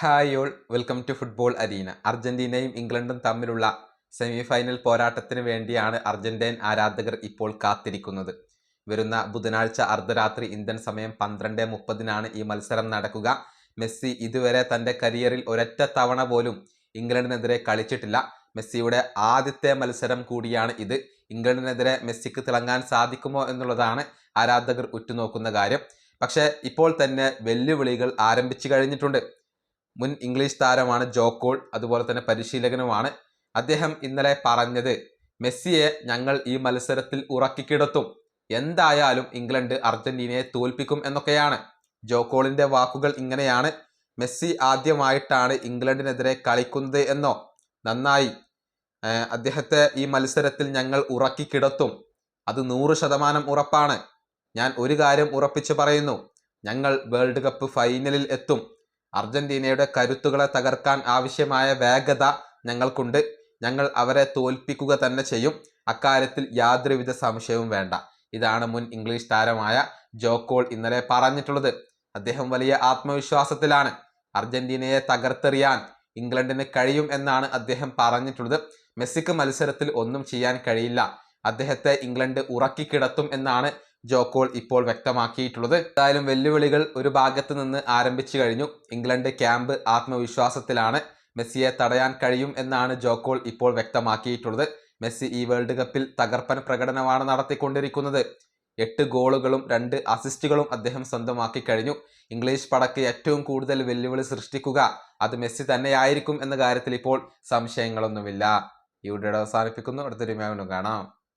Hi all, welcome to football arena. അർജന്റീനയും ഇംഗ്ലണ്ടും തമ്മിലുള്ള സെമി ഫൈനൽ പോരാട്ടത്തിന് വേണ്ടിയാണ് അർജന്റീൻ ആരാധകർ ഇപ്പോൾ കാത്തിരിക്കുന്നത്. വരുന്ന ബുധനാഴ്ച അർദ്ധരാത്രി ഇന്ത്യൻ സമയം 12:30 ഈ മത്സരം നടക്കുക. മെസ്സി ഇതുവരെ തൻ്റെ കരിയറിൽ ഒരൊറ്റ തവണ പോലും ഇംഗ്ലണ്ടിനെതിരെ കളിച്ചിട്ടില്ല. മെസ്സിയുടെ ആദ്യത്തെ മത്സരം കൂടിയാണ് ഇത്. ഇംഗ്ലണ്ടിനെതിരെ മെസ്സിക്ക് തിളങ്ങാൻ സാധിക്കുമോ എന്നുള്ളതാണ് ആരാധകർ ഉറ്റുനോക്കുന്ന കാര്യം. പക്ഷേ ഇപ്പോൾ തന്നെ വെല്ലുവിളികൾ ആരംഭിച്ചു കഴിഞ്ഞിട്ടുണ്ട്. മുൻ ഇംഗ്ലീഷ് താരമാണ് ജോ കോൾ, അതുപോലെ തന്നെ പരിശീലകനുമാണ്. അദ്ദേഹം ഇന്നലെ പറഞ്ഞത് മെസ്സിയെ ഞങ്ങൾ ഈ മത്സരത്തിൽ ഉറക്കിക്കിടത്തും, എന്തായാലും ഇംഗ്ലണ്ട് അർജന്റീനയെ തോൽപ്പിക്കും എന്നൊക്കെയാണ്. ജോ കോളിന്റെ വാക്കുകൾ ഇങ്ങനെയാണ്: മെസ്സി ആദ്യമായിട്ടാണ് ഇംഗ്ലണ്ടിനെതിരെ കളിക്കുന്നത് എന്നോ, നന്നായി, അദ്ദേഹത്തെ ഈ മത്സരത്തിൽ ഞങ്ങൾ ഉറക്കിക്കിടത്തും, അത് 100% ഉറപ്പാണ്. ഞാൻ ഒരു കാര്യം ഉറപ്പിച്ച് പറയുന്നു, ഞങ്ങൾ വേൾഡ് കപ്പ് ഫൈനലിൽ എത്തും. അർജന്റീനയുടെ കരുത്തുകളെ തകർക്കാൻ ആവശ്യമായ വേഗത ഞങ്ങൾക്കുണ്ട്. ഞങ്ങൾ അവരെ തോൽപ്പിക്കുക തന്നെ ചെയ്യും. അക്കാര്യത്തിൽ യാതൊരുവിധ സംശയവും വേണ്ട. ഇതാണ് മുൻ ഇംഗ്ലീഷ് താരമായ ജോ കോൾ ഇന്നലെ പറഞ്ഞിട്ടുള്ളത്. അദ്ദേഹം വലിയ ആത്മവിശ്വാസത്തിലാണ്. അർജന്റീനയെ തകർത്തെറിയാൻ ഇംഗ്ലണ്ടിന് കഴിയും എന്നാണ് അദ്ദേഹം പറഞ്ഞിട്ടുള്ളത്. മെസ്സിക്ക് മത്സരത്തിൽ ഒന്നും ചെയ്യാൻ കഴിയില്ല, അദ്ദേഹത്തെ ഇംഗ്ലണ്ട് ഉറക്കിക്കിടത്തും എന്നാണ് ജോ കോൾ ഇപ്പോൾ വ്യക്തമാക്കിയിട്ടുള്ളത്. എന്തായാലും വെല്ലുവിളികൾ ഒരു ഭാഗത്ത് നിന്ന് ആരംഭിച്ചു കഴിഞ്ഞു. ഇംഗ്ലണ്ട് ക്യാമ്പ് ആത്മവിശ്വാസത്തിലാണ്. മെസ്സിയെ തടയാൻ കഴിയും എന്നാണ് ജോ കോൾ ഇപ്പോൾ വ്യക്തമാക്കിയിട്ടുള്ളത്. മെസ്സി ഈ വേൾഡ് കപ്പിൽ തകർപ്പൻ പ്രകടനമാണ് നടത്തിക്കൊണ്ടിരിക്കുന്നത്. 8 ഗോളുകളും 2 അസിസ്റ്റുകളും അദ്ദേഹം സ്വന്തമാക്കി കഴിഞ്ഞു. ഇംഗ്ലീഷ് പടക്ക് ഏറ്റവും കൂടുതൽ വെല്ലുവിളി സൃഷ്ടിക്കുക അത് മെസ്സി തന്നെയായിരിക്കും എന്ന കാര്യത്തിൽ ഇപ്പോൾ സംശയങ്ങളൊന്നുമില്ല. ഈ വീഡിയോ അവസാനിപ്പിക്കുന്നു. അടുത്തൊരു കാണാം.